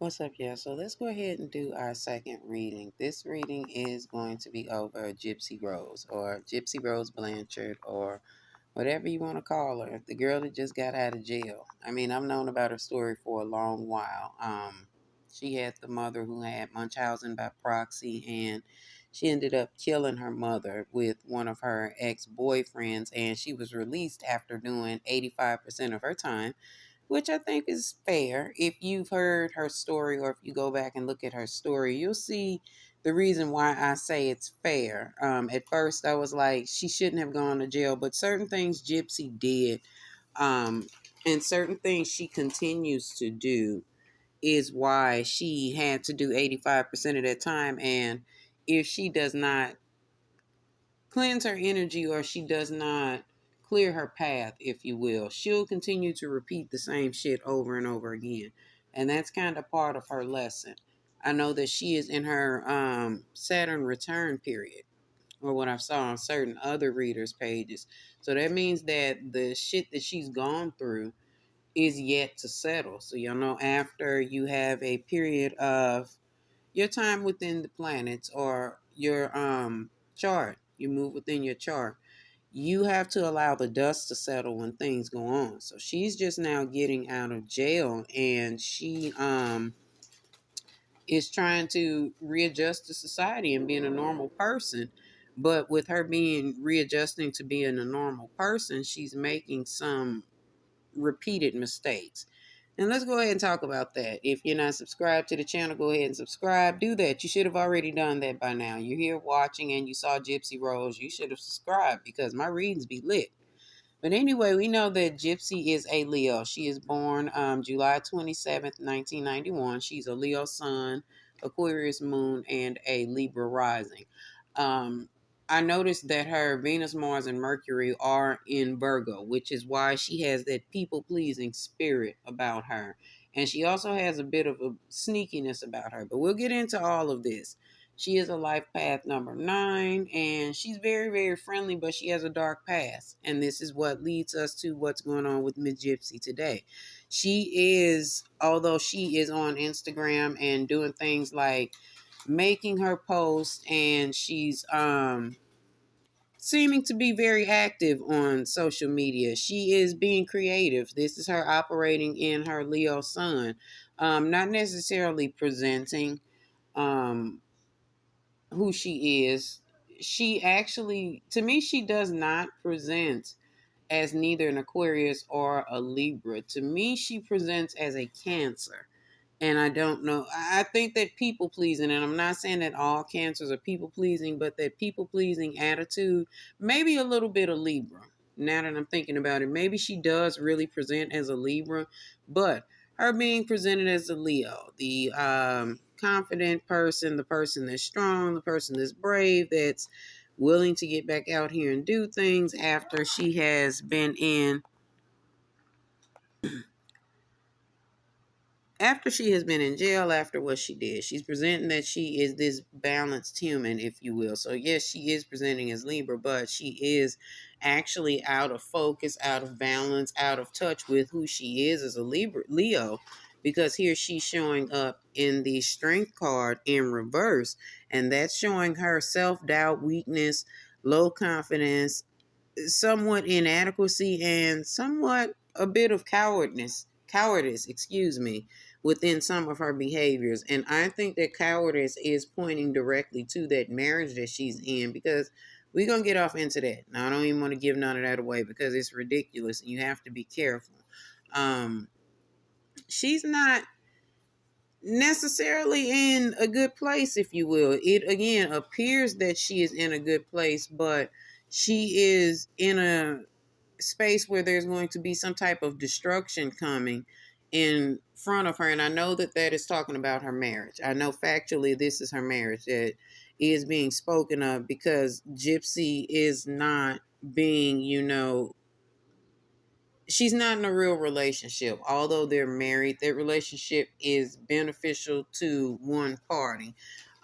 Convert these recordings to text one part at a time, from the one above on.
What's up, y'all? So let's go ahead and do our second reading. This reading is going to be over Gypsy Rose or Gypsy Rose Blanchard or whatever you want to call her. The girl that just got out of jail. I mean, I've known about her story for a long while. She had the mother who had Munchausen by proxy, and she ended up killing her mother with one of her ex-boyfriends, and she was released after doing 85% of her time, which I think is fair. If you've heard her story or if you go back and look at her story, you'll see the reason why I say it's fair. At first, I was like, she shouldn't have gone to jail, but certain things Gypsy did, um, and certain things she continues to do, is why she had to do 85% of that time. And if she does not cleanse her energy or she does not clear her path, if you will, she'll continue to repeat the same shit over and over again. And that's kind of part of her lesson. I know that she is in her Saturn return period, or what I saw on certain other readers' pages. So that means that the shit that she's gone through is yet to settle. So, you know, after you have a period of your time within the planets or your chart, you move within your chart, you have to allow the dust to settle when things go on. So she's just now getting out of jail, and she is trying to readjust to society and being a normal person. But with her being readjusting to being a normal person, she's making some repeated mistakes. And let's go ahead and talk about that. If you're not subscribed to the channel, go ahead and subscribe. Do that. You should have already done that by now. You're here watching and you saw Gypsy Rose. You should have subscribed because my readings be lit. But anyway, we know that Gypsy is a Leo. She is born July 27th, 1991. She's a Leo sun, Aquarius moon, and a Libra rising. Um, I noticed that her Venus, Mars, and Mercury are in Virgo, which is why she has that people-pleasing spirit about her. And she also has a bit of a sneakiness about her. But we'll get into all of this. She is a life path number 9, and she's very, very friendly, but she has a dark past. And this is what leads us to what's going on with Miss Gypsy today. She is, although she is on Instagram and doing things like making her post, and she's seeming to be very active on social media. She is being creative. This is her operating in her Leo sun, not necessarily presenting um who she is. She actually, to me, she does not present as neither an Aquarius or a Libra. To me, she presents as a Cancer. And I don't know. I think that people pleasing, and I'm not saying that all Cancers are people pleasing, but that people pleasing attitude, maybe a little bit of Libra. Now that I'm thinking about it, maybe she does really present as a Libra, but her being presented as a Leo, the confident person, the person that's strong, the person that's brave, that's willing to get back out here and do things after she has been in after she has been in jail, after what she did. She's presenting that she is this balanced human, if you will. So yes, she is presenting as Libra, but she is actually out of focus, out of balance, out of touch with who she is as a Leo, because here she's showing up in the Strength card in reverse, and that's showing her self-doubt, weakness, low confidence, somewhat inadequacy, and somewhat a bit of cowardice, excuse me, within some of her behaviors. And I think that cowardice is pointing directly to that marriage that she's in, because we're going to get off into that. Now, I don't even want to give none of that away because it's ridiculous and you have to be careful. She's not necessarily in a good place, if you will. It again appears that she is in a good place, but she is in a space where there's going to be some type of destruction coming in front of her. And I know that that is talking about her marriage. I know factually this is her marriage that is being spoken of, because Gypsy is not being, she's not in a real relationship. Although they're married, their relationship is beneficial to one party.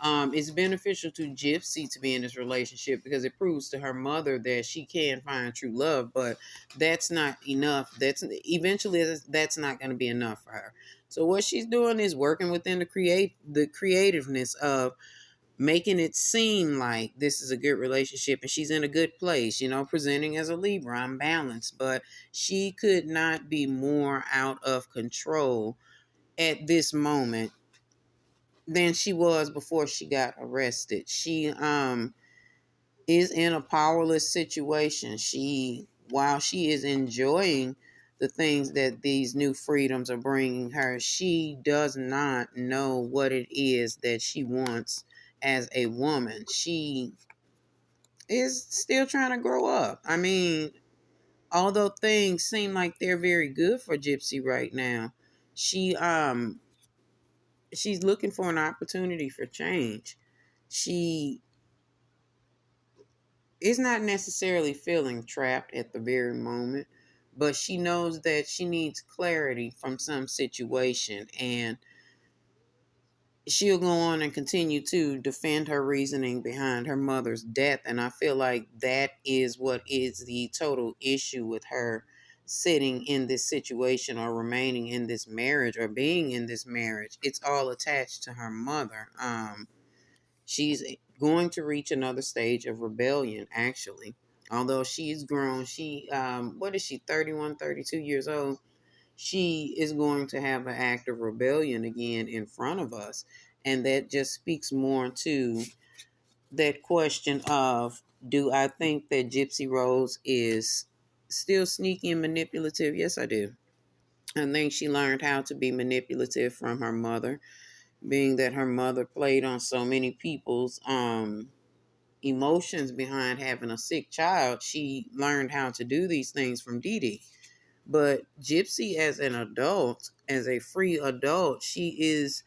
It's beneficial to Gypsy to be in this relationship because it proves to her mother that she can find true love, but that's not enough. That's eventually that's not going to be enough for her. So what she's doing is working within the creativeness of making it seem like this is a good relationship and she's in a good place, presenting as a Libra, I'm balanced, but she could not be more out of control at this moment than she was before she got arrested. She is in a powerless situation. While she is enjoying the things that these new freedoms are bringing her, she does not know what it is that she wants as a woman. She is still trying to grow up. I mean, although things seem like they're very good for Gypsy right now, she she's looking for an opportunity for change. She is not necessarily feeling trapped at the very moment, but she knows that she needs clarity from some situation, and she'll go on and continue to defend her reasoning behind her mother's death. And I feel like that is what is the total issue with her sitting in this situation or remaining in this marriage or being in this marriage. It's all attached to her mother. She's going to reach another stage of rebellion, actually. Although she's grown, what is she, 31, 32 years old? She is going to have an act of rebellion again in front of us. And that just speaks more to that question of, do I think that Gypsy Rose is still sneaky and manipulative? Yes, I do. I think she learned how to be manipulative from her mother, being that her mother played on so many people's emotions behind having a sick child. She learned how to do these things from Dee Dee. But Gypsy, as an adult, as a free adult, she is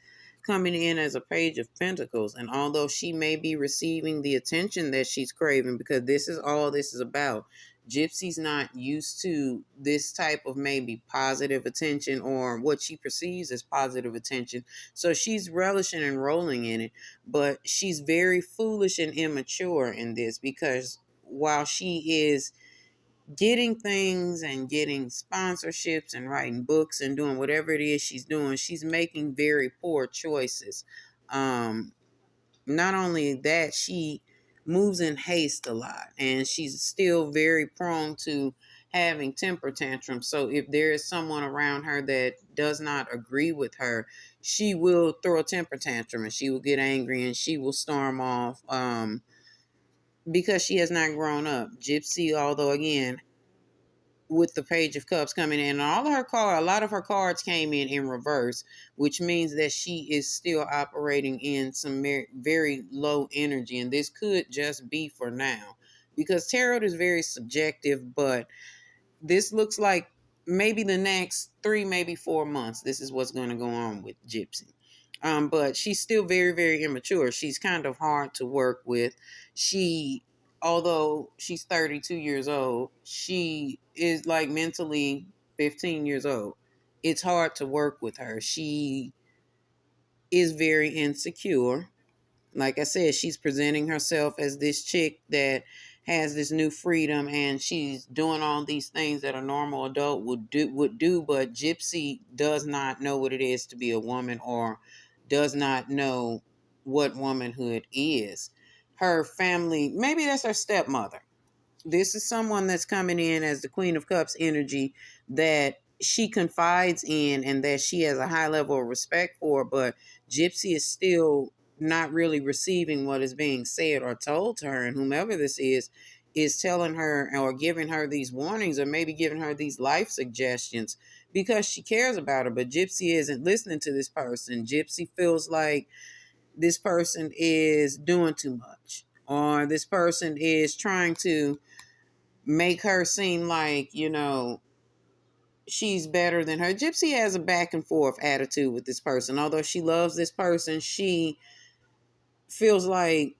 coming in as a page of pentacles. And although she may be receiving the attention that she's craving, because this is all this is about, Gypsy's not used to this type of maybe positive attention or what she perceives as positive attention. So she's relishing and rolling in it. But she's very foolish and immature in this, because while she is getting things and getting sponsorships and writing books and doing whatever it is she's doing, she's making very poor choices. Um, Not only that, she moves in haste a lot, and she's still very prone to having temper tantrums. So if there is someone around her that does not agree with her, she will throw a temper tantrum and she will get angry and she will storm off. Because she has not grown up. Gypsy, although again, with the Page of Cups coming in, and a lot of her cards came in reverse, which means that she is still operating in some very low energy, and this could just be for now, because tarot is very subjective. But this looks like maybe the next 3, maybe 4 months, this is what's going to go on with Gypsy. But she's still very, very immature. She's kind of hard to work with. Although she's 32 years old, she is like mentally 15 years old. It's hard to work with her. She is very insecure. Like I said, she's presenting herself as this chick that has this new freedom, and she's doing all these things that a normal adult would do. But Gypsy does not know what it is to be a woman, or does not know what womanhood is. Her family, maybe that's her stepmother. This is someone that's coming in as the Queen of Cups energy that she confides in and that she has a high level of respect for, but Gypsy is still not really receiving what is being said or told to her. And whomever this is telling her or giving her these warnings, or maybe giving her these life suggestions because she cares about her. But Gypsy isn't listening to this person. Gypsy feels like this person is doing too much, or this person is trying to make her seem like, she's better than her. Gypsy has a back and forth attitude with this person. Although she loves this person, she feels like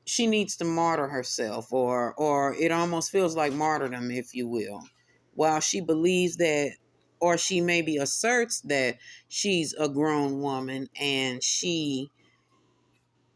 she needs to martyr herself, or it almost feels like martyrdom, if you will. While she believes that, or she maybe asserts that she's a grown woman and she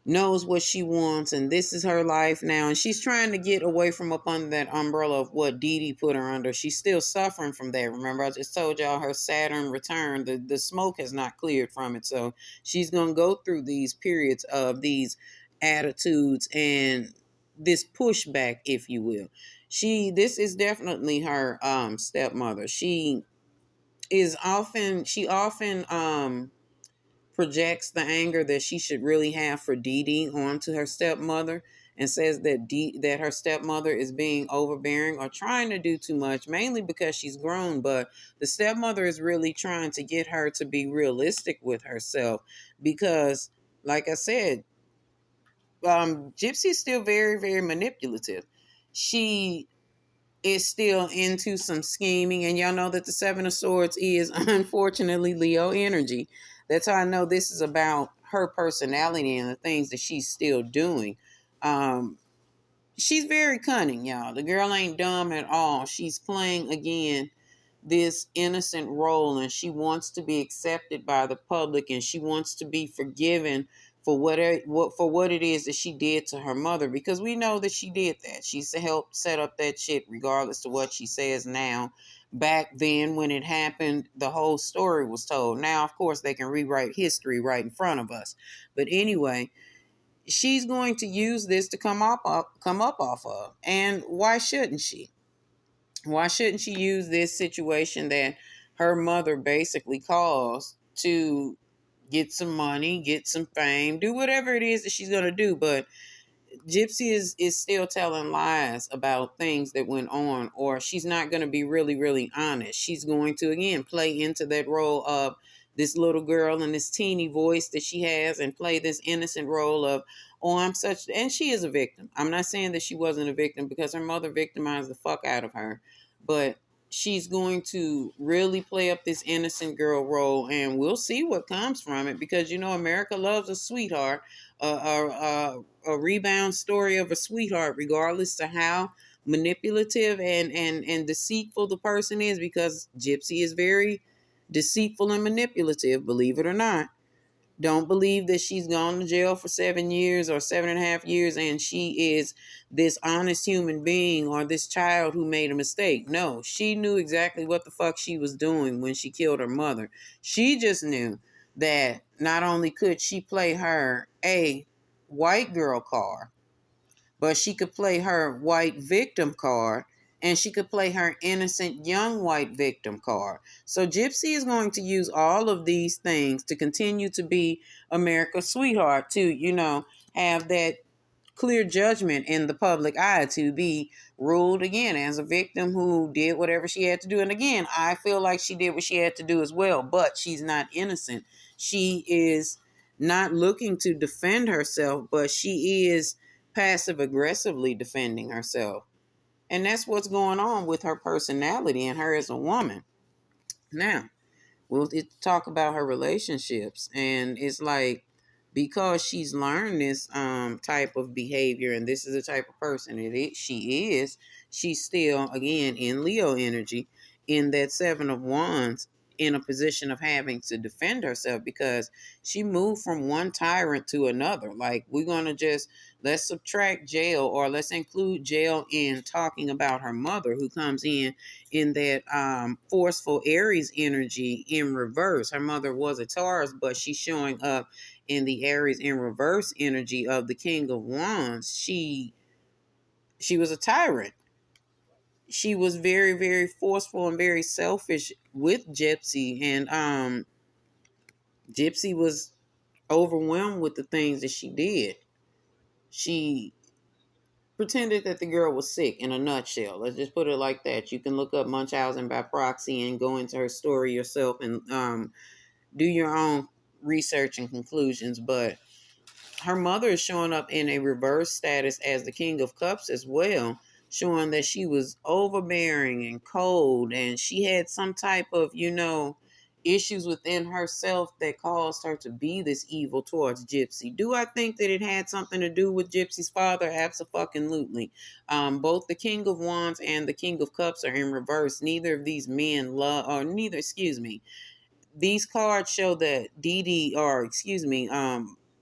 knows what she wants, and this is her life now, and she's trying to get away from up under that umbrella of what Dee Dee put her under. She's still suffering from that. Remember, I just told y'all her Saturn return, the smoke has not cleared from it, so she's gonna go through these periods of these attitudes and this pushback, if you will. This is definitely her stepmother. She often projects the anger that she should really have for Dee Dee onto her stepmother, and says that her stepmother is being overbearing or trying to do too much, mainly because she's grown. But the stepmother is really trying to get her to be realistic with herself, because, like I said, Gypsy's still very, very manipulative. She is still into some scheming, and y'all know that the Seven of Swords is unfortunately Leo energy. That's how I know this is about her personality and the things that she's still doing. Um, she's very cunning, y'all. The girl ain't dumb at all. She's playing again this innocent role, and she wants to be accepted by the public, and she wants to be forgiven for what it is that she did to her mother, because we know that she did that. She's helped set up that shit, regardless of what she says now. Back then when it happened, the whole story was told. Now, of course, they can rewrite history right in front of us. But anyway, she's going to use this to come up off of. And why shouldn't she? Why shouldn't she use this situation that her mother basically caused to get some money, get some fame, do whatever it is that she's going to do? But Gypsy is still telling lies about things that went on, or she's not going to be really, really honest. She's going to, again, play into that role of this little girl and this teeny voice that she has, and play this innocent role of, oh, I'm such, and she is a victim. I'm not saying that she wasn't a victim, because her mother victimized the fuck out of her, but she's going to really play up this innocent girl role, and we'll see what comes from it, because America loves a sweetheart, a rebound story of a sweetheart, regardless to how manipulative and deceitful the person is, because Gypsy is very deceitful and manipulative, believe it or not. Don't believe that she's gone to jail for 7 years or 7.5 years and she is this honest human being, or this child who made a mistake. No, she knew exactly what the fuck she was doing when she killed her mother. She just knew that not only could she play her a white girl card, but she could play her white victim card, and she could play her innocent young white victim card. So Gypsy is going to use all of these things to continue to be America's sweetheart, to, have that clear judgment in the public eye, to be ruled again as a victim who did whatever she had to do. And again, I feel like she did what she had to do as well, but she's not innocent. She is not looking to defend herself, but she is passive aggressively defending herself. And that's what's going on with her personality and her as a woman. Now, we'll talk about her relationships, and it's like, because she's learned this type of behavior, and this is the type of person she is, she's still, again, in Leo energy, in that Seven of Wands, in a position of having to defend herself, because she moved from one tyrant to another. Like, we're going to just, let's subtract jail, or let's include jail in talking about her mother, who comes in that forceful Aries energy in reverse. Her mother was a Taurus, but she's showing up in the Aries in reverse energy of the King of Wands. She was a tyrant. She was very, very forceful and very selfish with Gypsy, and Gypsy was overwhelmed with the things that she did. She pretended that the girl was sick, in a nutshell. Let's just put it like that. You can look up Munchausen by proxy and go into her story yourself, and do your own research and conclusions. But her mother is showing up in a reverse status as the King of Cups as well, showing that she was overbearing and cold, and she had some type of, issues within herself that caused her to be this evil towards Gypsy. Do I think that it had something to do with Gypsy's father? Absolutely. Both the King of Wands and the King of Cups are in reverse. Neither of these men love, or neither, excuse me. These cards show that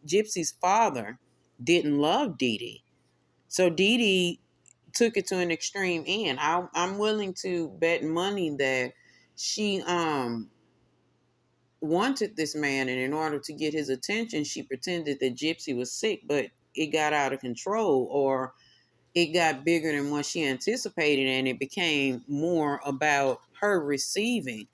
Gypsy's father didn't love Dee Dee. So Dee Dee took it to an extreme end. I'm willing to bet money that she wanted this man, and in order to get his attention, she pretended that Gypsy was sick, but it got out of control, or it got bigger than what she anticipated, and it became more about her receiving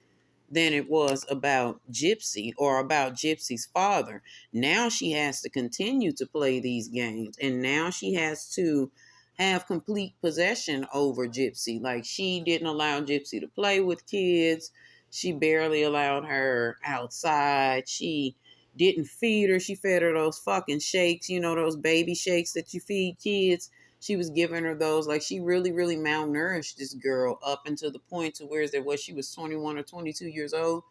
than it was about Gypsy or about Gypsy's father. Now she has to continue to play these games, and now she has to have complete possession over Gypsy. Like, she didn't allow Gypsy to play with kids. She barely allowed her outside. She didn't feed her. She fed her those fucking shakes, those baby shakes that you feed kids. She was giving her those. Like, she really, really malnourished this girl up until the point to where she was 21 or 22 years old.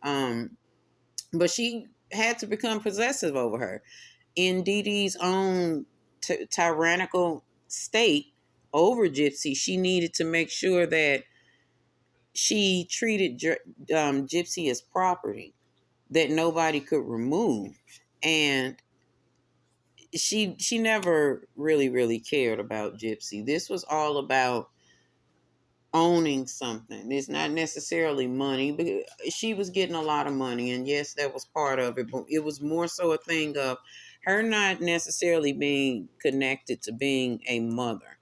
But she had to become possessive over her. In Dee Dee's own tyrannical state over Gypsy, she needed to make sure that she treated Gypsy as property that nobody could remove. And she never really cared about Gypsy. This was all about owning something. It's not necessarily money, but she was getting a lot of money, and yes, that was part of it, but it was more so a thing of her not necessarily being connected to being a mother.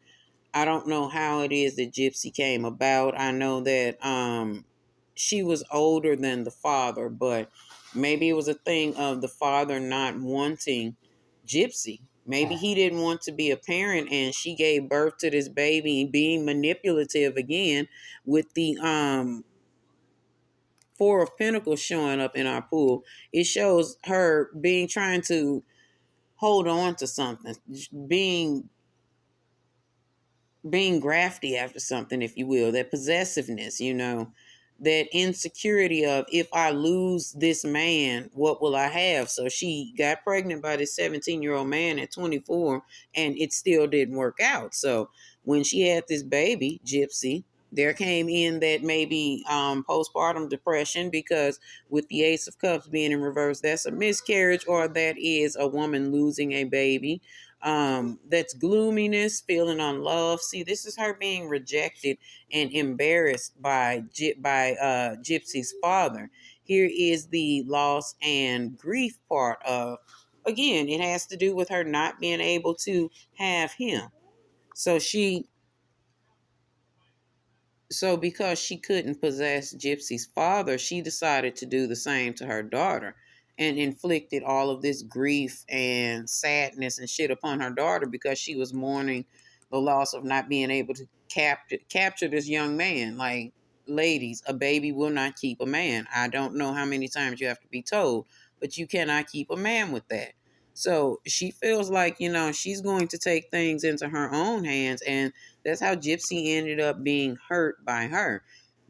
I don't know how it is that Gypsy came about. I know that she was older than the father, but maybe it was a thing of the father not wanting Gypsy. Maybe he didn't want to be a parent, and she gave birth to this baby, being manipulative again with the Four of Pentacles showing up in our pool. It shows her trying to hold on to something, being grafty after something, if you will, that possessiveness, that insecurity of, if I lose this man, what will I have? So she got pregnant by this 17-year-old man at 24, and it still didn't work out. So when she had this baby, Gypsy, there came in that maybe postpartum depression, because with the Ace of Cups being in reverse, that's a miscarriage, or that is a woman losing a baby. That's gloominess, feeling unloved. See, this is her being rejected and embarrassed by Gypsy's father. Here is the loss and grief part of, again, it has to do with her not being able to have him. So because she couldn't possess Gypsy's father, she decided to do the same to her daughter, and inflicted all of this grief and sadness and shit upon her daughter, because she was mourning the loss of not being able to capture this young man. Like, ladies, a baby will not keep a man. I don't know how many times you have to be told, but you cannot keep a man with that. So she feels like, she's going to take things into her own hands, and that's how Gypsy ended up being hurt by her.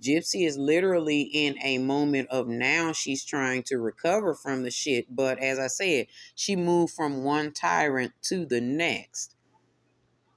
Gypsy is literally in a moment of, now she's trying to recover from the shit. But as I said, she moved from one tyrant to the next.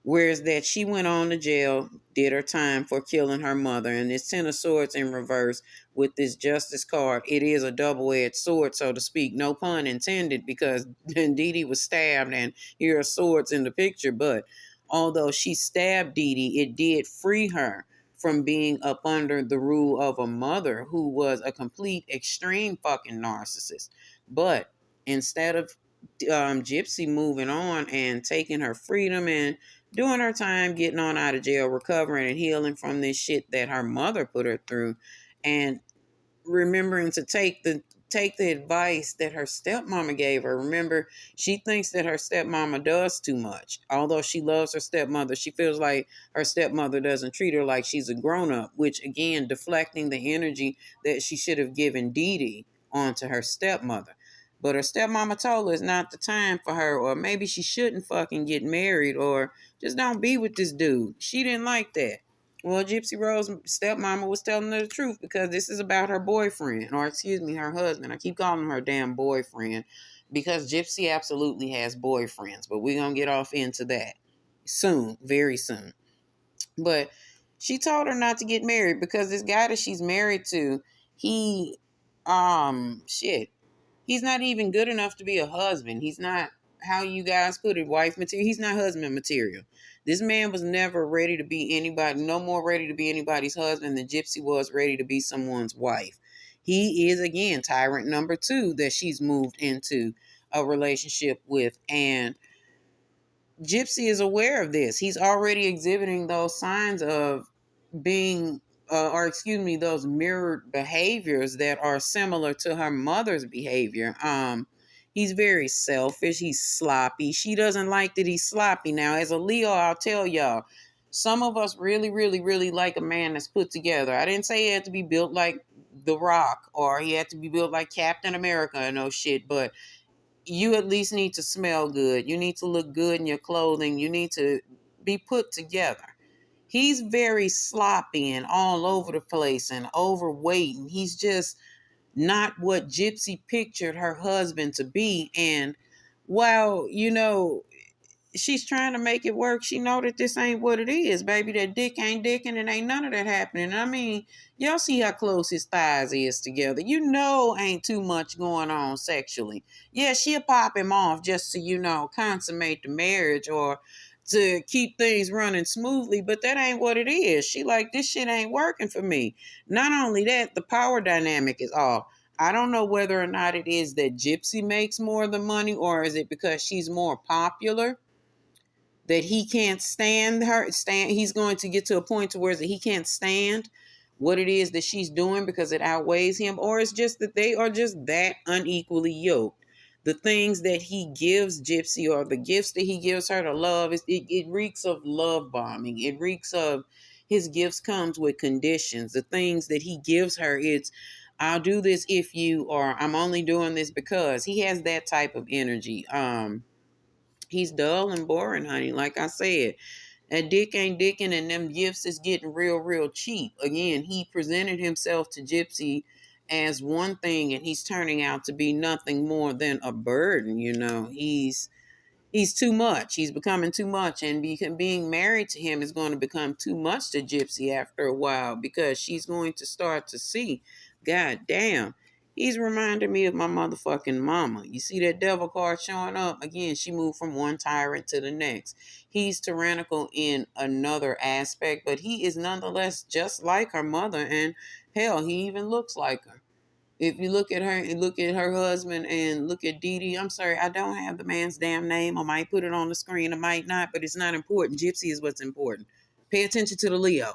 Whereas that she went on to jail, did her time for killing her mother, and this Ten of Swords in reverse with this Justice card. It is a double-edged sword, so to speak. No pun intended, because Dee Dee was stabbed, and here are swords in the picture. But although she stabbed Dee Dee, it did free her from being up under the rule of a mother who was a complete extreme fucking narcissist. But instead of Gypsy moving on and taking her freedom and doing her time, getting on out of jail, recovering and healing from this shit that her mother put her through, and remembering to take the advice that her stepmama gave her. Remember, she thinks that her stepmama does too much. Although she loves her stepmother, she feels like her stepmother doesn't treat her like she's a grown-up, which, again, deflecting the energy that she should have given Dee Dee onto her stepmother. But her stepmama told her it's not the time for her, or maybe she shouldn't fucking get married, or just don't be with this dude. She didn't like that. Well, Gypsy Rose's stepmama was telling her the truth, because this is about her boyfriend, or excuse me, her husband. I keep calling him her damn boyfriend, because Gypsy absolutely has boyfriends, but we're going to get off into that soon, very soon. But she told her not to get married, because this guy that she's married to, he, he's not even good enough to be a husband. He's not how you guys put it, wife material. He's not husband material. This man was never ready to be anybody, no more ready to be anybody's husband than Gypsy was ready to be someone's wife. He is, again, tyrant number two that she's moved into a relationship with. And Gypsy is aware of this. He's already exhibiting those signs of being, or excuse me, those mirrored behaviors that are similar to her mother's behavior. He's very selfish. He's sloppy. She doesn't like that he's sloppy. Now, as a Leo, I'll tell y'all, some of us really, really, really like a man that's put together. I didn't say he had to be built like The Rock or he had to be built like Captain America and no shit, but you at least need to smell good. You need to look good in your clothing. You need to be put together. He's very sloppy and all over the place and overweight. And he's just not what Gypsy pictured her husband to be. And while, she's trying to make it work, she know that this ain't what it is, baby. That dick ain't dicking and ain't none of that happening. I mean, y'all see how close his thighs is together. Ain't too much going on sexually. Yeah, she'll pop him off just to, consummate the marriage or to keep things running smoothly, but that ain't what it is. She like, this shit ain't working for me. Not only that, the power dynamic is off. I don't know whether or not it is that Gypsy makes more of the money or is it because she's more popular that he can't he's going to get to a point to where he can't stand what it is that she's doing because it outweighs him, or it's just that they are just that unequally yoked. The things that he gives Gypsy or the gifts that he gives her to love, it reeks of love bombing. It reeks of his gifts comes with conditions. The things that he gives her, it's I'll do this if you, or I'm only doing this because. He has that type of energy. He's dull and boring, honey. Like I said, that dick ain't dicking and them gifts is getting real, real cheap. Again, he presented himself to Gypsy as one thing and he's turning out to be nothing more than a burden. He's too much. He's becoming too much, and being married to him is going to become too much to Gypsy after a while because she's going to start to see, God damn, he's reminding me of my motherfucking mama. You see that devil card showing up? Again, she moved from one tyrant to the next. He's tyrannical in another aspect, but he is nonetheless just like her mother, and hell, he even looks like her. If you look at her and look at her husband and look at Dee Dee, I'm sorry, I don't have the man's damn name. I might put it on the screen, I might not, but it's not important. Gypsy is what's important. Pay attention to the Leo.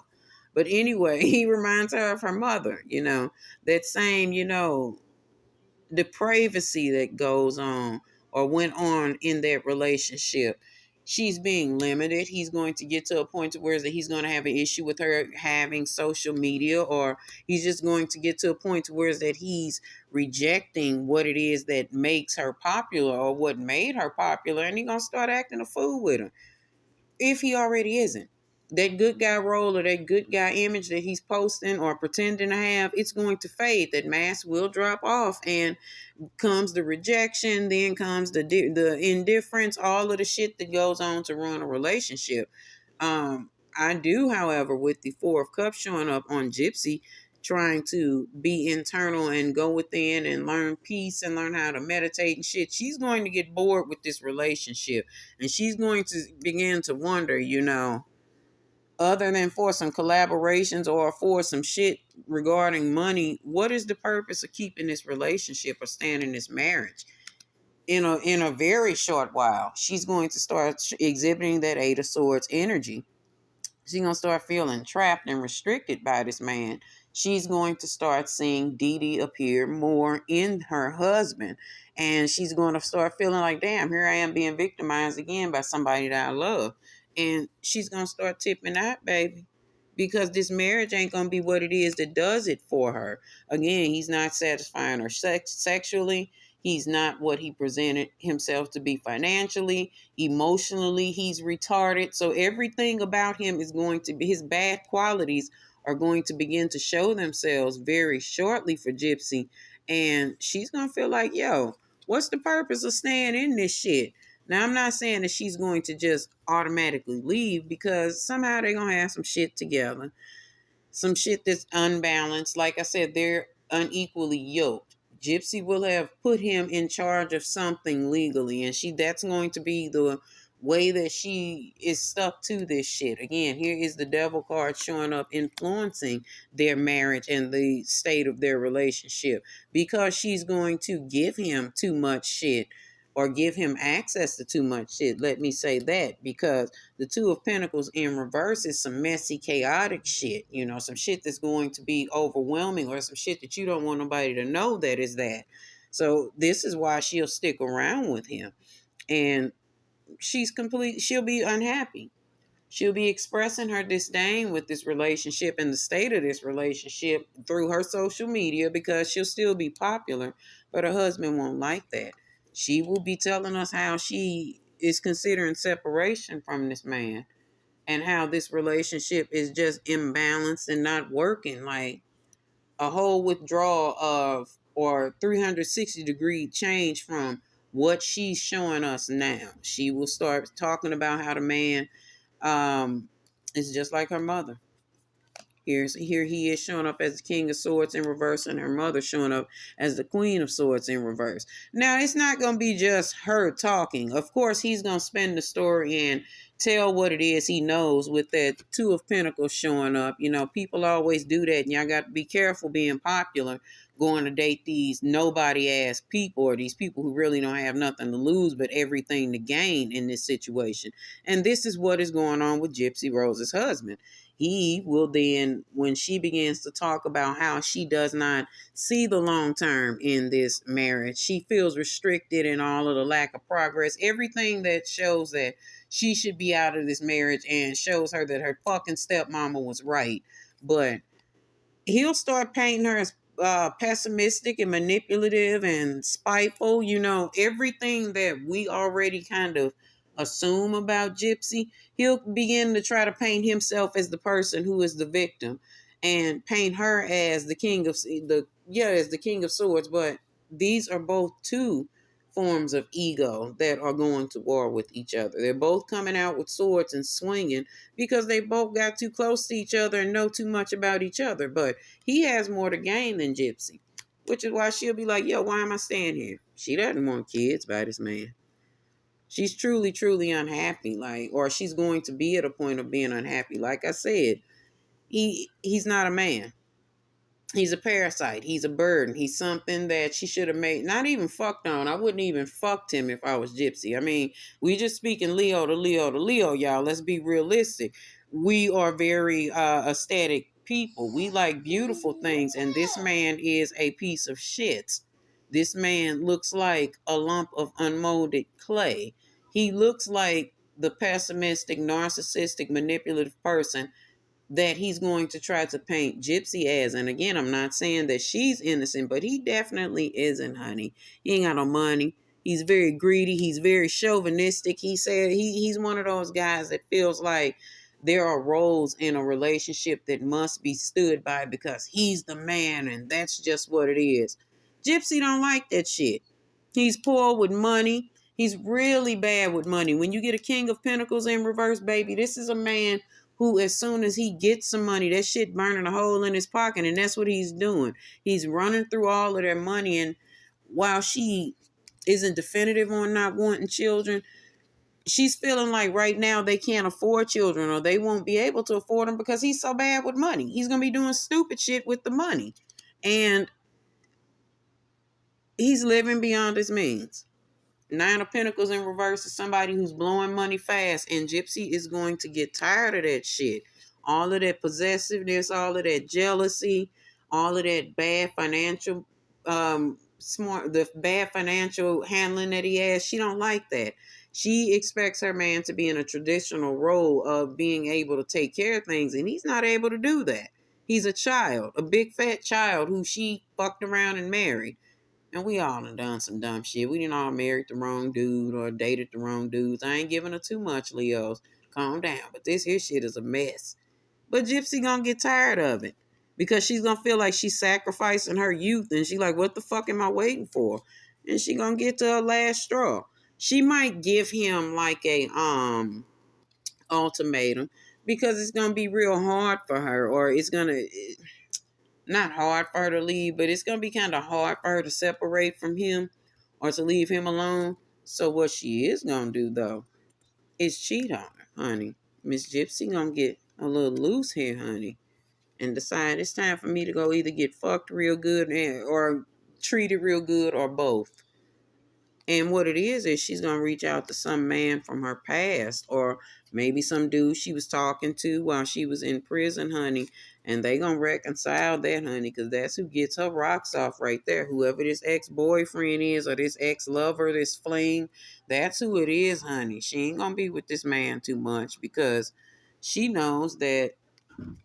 But anyway, he reminds her of her mother, that same, depravity that goes on or went on in that relationship. She's being limited. He's going to get to a point to where that he's going to have an issue with her having social media, or he's just going to get to a point to where that he's rejecting what it is that makes her popular or what made her popular, and he's going to start acting a fool with her if he already isn't. That good guy role or that good guy image that he's posting or pretending to have, it's going to fade. That mask will drop off, and comes the rejection, then comes the indifference, all of the shit that goes on to ruin a relationship. I do, however, with the Four of Cups showing up on Gypsy, trying to be internal and go within and learn peace and learn how to meditate and shit, she's going to get bored with this relationship, and she's going to begin to wonder, other than for some collaborations or for some shit regarding money, what is the purpose of keeping this relationship or staying in this marriage? In a very short while, she's going to start exhibiting that Eight of Swords energy. She's going to start feeling trapped and restricted by this man. She's going to start seeing Dee Dee appear more in her husband. And she's going to start feeling like, damn, here I am being victimized again by somebody that I love. And she's going to start tipping out, baby, because this marriage ain't going to be what it is that does it for her. Again, he's not satisfying her sexually. He's not what he presented himself to be financially. Emotionally, he's retarded. So everything about him is going to be, his bad qualities are going to begin to show themselves very shortly for Gypsy. And she's going to feel like, yo, what's the purpose of staying in this shit? Now, I'm not saying that she's going to just automatically leave, because somehow they're going to have some shit together. Some shit that's unbalanced. Like I said, they're unequally yoked. Gypsy will have put him in charge of something legally, and that's going to be the way that she is stuck to this shit. Again, here is the devil card showing up, influencing their marriage and the state of their relationship, because she's going to give him too much shit, or give him access to too much shit. Let me say that, because the Two of Pentacles in reverse is some messy, chaotic shit. You know, some shit that's going to be overwhelming, or some shit that you don't want nobody to know that is that. So this is why she'll stick around with him. And she'll be unhappy. She'll be expressing her disdain with this relationship and the state of this relationship through her social media, because she'll still be popular, but her husband won't like that. She will be telling us how she is considering separation from this man, and how this relationship is just imbalanced and not working. Like a whole withdrawal of, or 360-degree change from what she's showing us now. She will start talking about how the man is just like her mother. Here he is showing up as the King of Swords in reverse, and her mother showing up as the Queen of Swords in reverse. Now, it's not going to be just her talking. Of course, he's going to spin the story and tell what it is he knows, with that Two of Pentacles showing up. You know, people always do that, and y'all got to be careful being popular, going to date these nobody-ass people, or these people who really don't have nothing to lose but everything to gain in this situation. And this is what is going on with Gypsy Rose's husband. He will then, when she begins to talk about how she does not see the long term in this marriage, she feels restricted, and all of the lack of progress, everything that shows that she should be out of this marriage, and shows her that her fucking stepmama was right. But he'll start painting her as pessimistic and manipulative and spiteful. You know, everything that we already kind of assume about Gypsy, he'll begin to try to paint himself as the person who is the victim, and paint her as the king of as the King of Swords. But these are both two forms of ego that are going to war with each other. They're both coming out with swords and swinging, because they both got too close to each other and know too much about each other. But he has more to gain than Gypsy, which is why she'll be like, yo, why am I staying here? She doesn't want kids by this man. She's truly, truly unhappy, like, or she's going to be at a point of being unhappy. Like I said, he's not a man. He's a parasite. He's a burden. He's something that she should have made, not even fucked on. I wouldn't even fucked him if I was Gypsy. I mean, we just speaking Leo to Leo to Leo, y'all. Let's be realistic. We are very aesthetic people. We like beautiful things, and this man is a piece of shit. This man looks like a lump of unmolded clay. He looks like the pessimistic, narcissistic, manipulative person that he's going to try to paint Gypsy as. And again, I'm not saying that she's innocent, but he definitely isn't, honey. He ain't got no money. He's very greedy. He's very chauvinistic. He said he's one of those guys that feels like there are roles in a relationship that must be stood by because he's the man, and that's just what it is. Gypsy don't like that shit. He's poor with money. He's really bad with money. When you get a King of Pentacles in reverse, baby, this is a man who, as soon as he gets some money, that shit burning a hole in his pocket, and that's what he's doing. He's running through all of their money, and while she isn't definitive on not wanting children, she's feeling like right now they can't afford children, or they won't be able to afford them, because he's so bad with money. He's going to be doing stupid shit with the money, and he's living beyond his means. Nine of Pentacles in reverse is somebody who's blowing money fast, and Gypsy is going to get tired of that shit. All of that possessiveness, all of that jealousy, all of that bad financial, the bad financial handling that he has. She don't like that. She expects her man to be in a traditional role of being able to take care of things, and he's not able to do that. He's a child, a big fat child who she fucked around and married. And we all done some dumb shit. We didn't all married the wrong dude or dated the wrong dudes. I ain't giving her too much, Leos. Calm down. But this here shit is a mess. But Gypsy gonna get tired of it, because she's gonna feel like she's sacrificing her youth. And she like, what the fuck am I waiting for? And she gonna get to her last straw. She might give him like a ultimatum, because it's gonna be real hard for her, or it's gonna... not hard for her to leave, but it's gonna be kind of hard for her to separate from him or to leave him alone. So what she is gonna do though is cheat on her, honey. Miss Gypsy gonna get a little loose here, honey, and decide it's time for me to go either get fucked real good or treated real good or both. And what it is she's gonna reach out to some man from her past, or maybe some dude she was talking to while she was in prison, honey. And they gonna reconcile that, honey, because that's who gets her rocks off right there. Whoever this ex-boyfriend is, or this ex-lover, this fling, that's who it is, honey. She ain't gonna be with this man too much because she knows that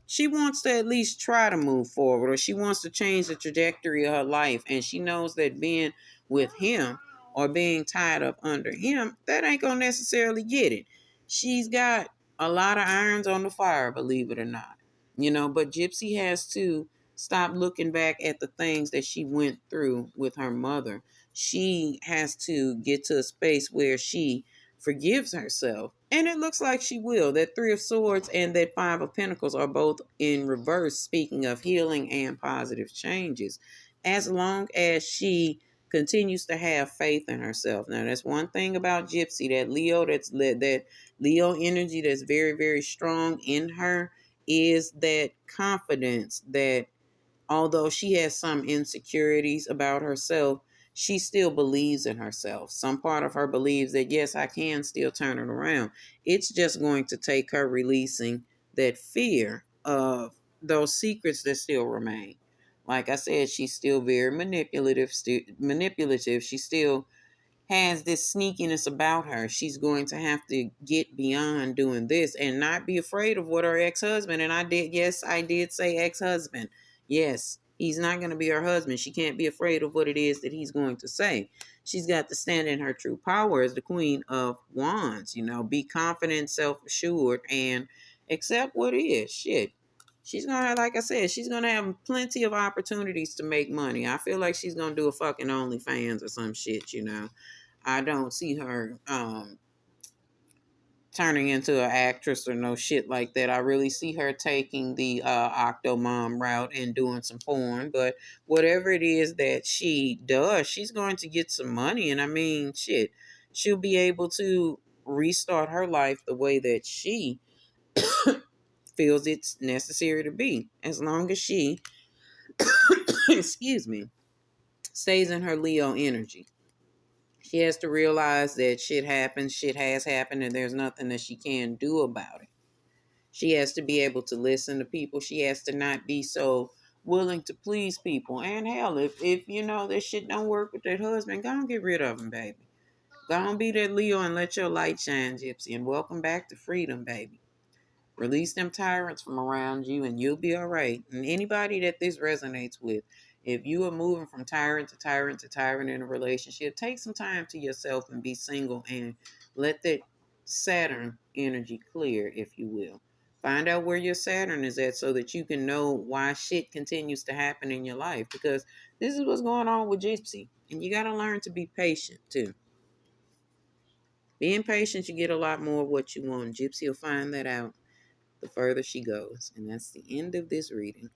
she wants to at least try to move forward, or she wants to change the trajectory of her life. And she knows that being with him or being tied up under him, that ain't gonna necessarily get it. She's got a lot of irons on the fire, believe it or not. But Gypsy has to stop looking back at the things that she went through with her mother. She has to get to a space where she forgives herself. And it looks like she will. That Three of Swords and that Five of Pentacles are both in reverse, speaking of healing and positive changes. As long as she continues to have faith in herself. Now, that's one thing about Gypsy, that Leo, that Leo energy that's very, very strong in her is that confidence that although she has some insecurities about herself, she still believes in herself. Some part of her believes that, yes, I can still turn it around. It's just going to take her releasing that fear of those secrets that still remain. Like I said, she's still very manipulative. Manipulative. She still has this sneakiness about her. She's going to have to get beyond doing this and not be afraid of what her ex-husband, and I did say ex-husband. Yes, he's not going to be her husband. She can't be afraid of what it is that he's going to say. She's got to stand in her true power as the Queen of Wands, be confident, self-assured, and accept what is. Shit. She's gonna have, like I said, she's gonna have plenty of opportunities to make money. I feel like she's gonna do a fucking OnlyFans or some shit. I don't see her turning into an actress or no shit like that. I really see her taking the Octomom route and doing some porn. But whatever it is that she does, she's going to get some money. And I mean, shit, she'll be able to restart her life the way that she feels it's necessary to be. As long as she, excuse me, stays in her Leo energy. She has to realize that shit happens, shit has happened, and there's nothing that she can do about it. She has to be able to listen to people. She has to not be so willing to please people. And hell, if you know that shit don't work with that husband, go and get rid of him, baby. Go and be that Leo and let your light shine, Gypsy. And welcome back to freedom, baby. Release them tyrants from around you and you'll be all right. And anybody that this resonates with, if you are moving from tyrant to tyrant to tyrant in a relationship, take some time to yourself and be single and let that Saturn energy clear, if you will. Find out where your Saturn is at so that you can know why shit continues to happen in your life. Because this is what's going on with Gypsy. And you got to learn to be patient too. Being patient, you get a lot more of what you want. Gypsy will find that out the further she goes. And that's the end of this reading.